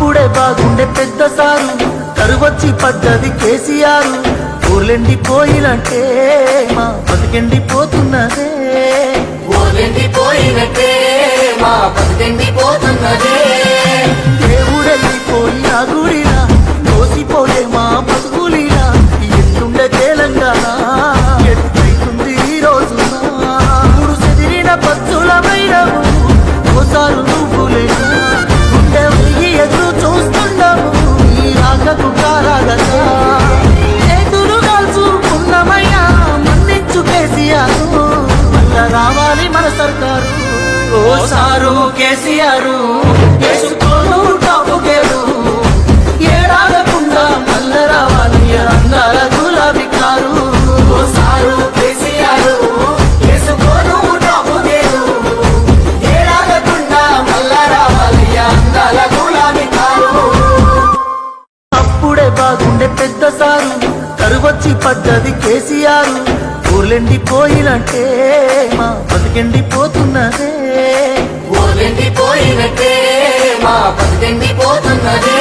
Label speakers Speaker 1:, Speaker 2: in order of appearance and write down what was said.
Speaker 1: అప్పుడే బాగుండే పెద్ద సారు కరువచ్చి పడ్డది కేసీఆర్ ఊర్లెండిపోయినట్టే మా బతికెండిపోతున్నదే
Speaker 2: ఊర్లెండిపోయినట్టే మా బతికెండిపోతున్నదే
Speaker 1: దేవుడెళ్ళిపోయిన గుడిలా మోసిపోయే మా బతుకులిలా ఎట్లుండే తెలంగాణ ఎట్లయితుంది ఈ రోజున మూడు చెదిరిన పచ్చుల వైరము ఓసారు నువ్వులేక గుండె వెయ్యి ఎదురు చూస్తున్నాము ఈ రాకకు కారాగత చేతులు కాల్చుకున్నమయ్యా మన్నించు కేసీఆర్ మళ్ళా రావాలి మన సర్కారు ఓసారు కేసీఆర్ వేసుకోను టాపు గేడు ఏడాగకుండా మళ్ళా రావాలి అందాల గులాబీ కారు
Speaker 2: ఓసారు కేసీఆర్ వేసుకోను టాపు గేడు ఏడాగకుండా మళ్ళా రావాలి అందాల గులాబీ కారు
Speaker 1: అప్పుడే బాగుండే పెద్ద సారు కరువచ్చి పడ్డది కేసీఆర్ ఊర్లెండిపోయినట్టే మా బతికెండిపోతున్నదే
Speaker 2: ఊర్లెండిపోయినట్టే మా బతికెండిపోతున్నదే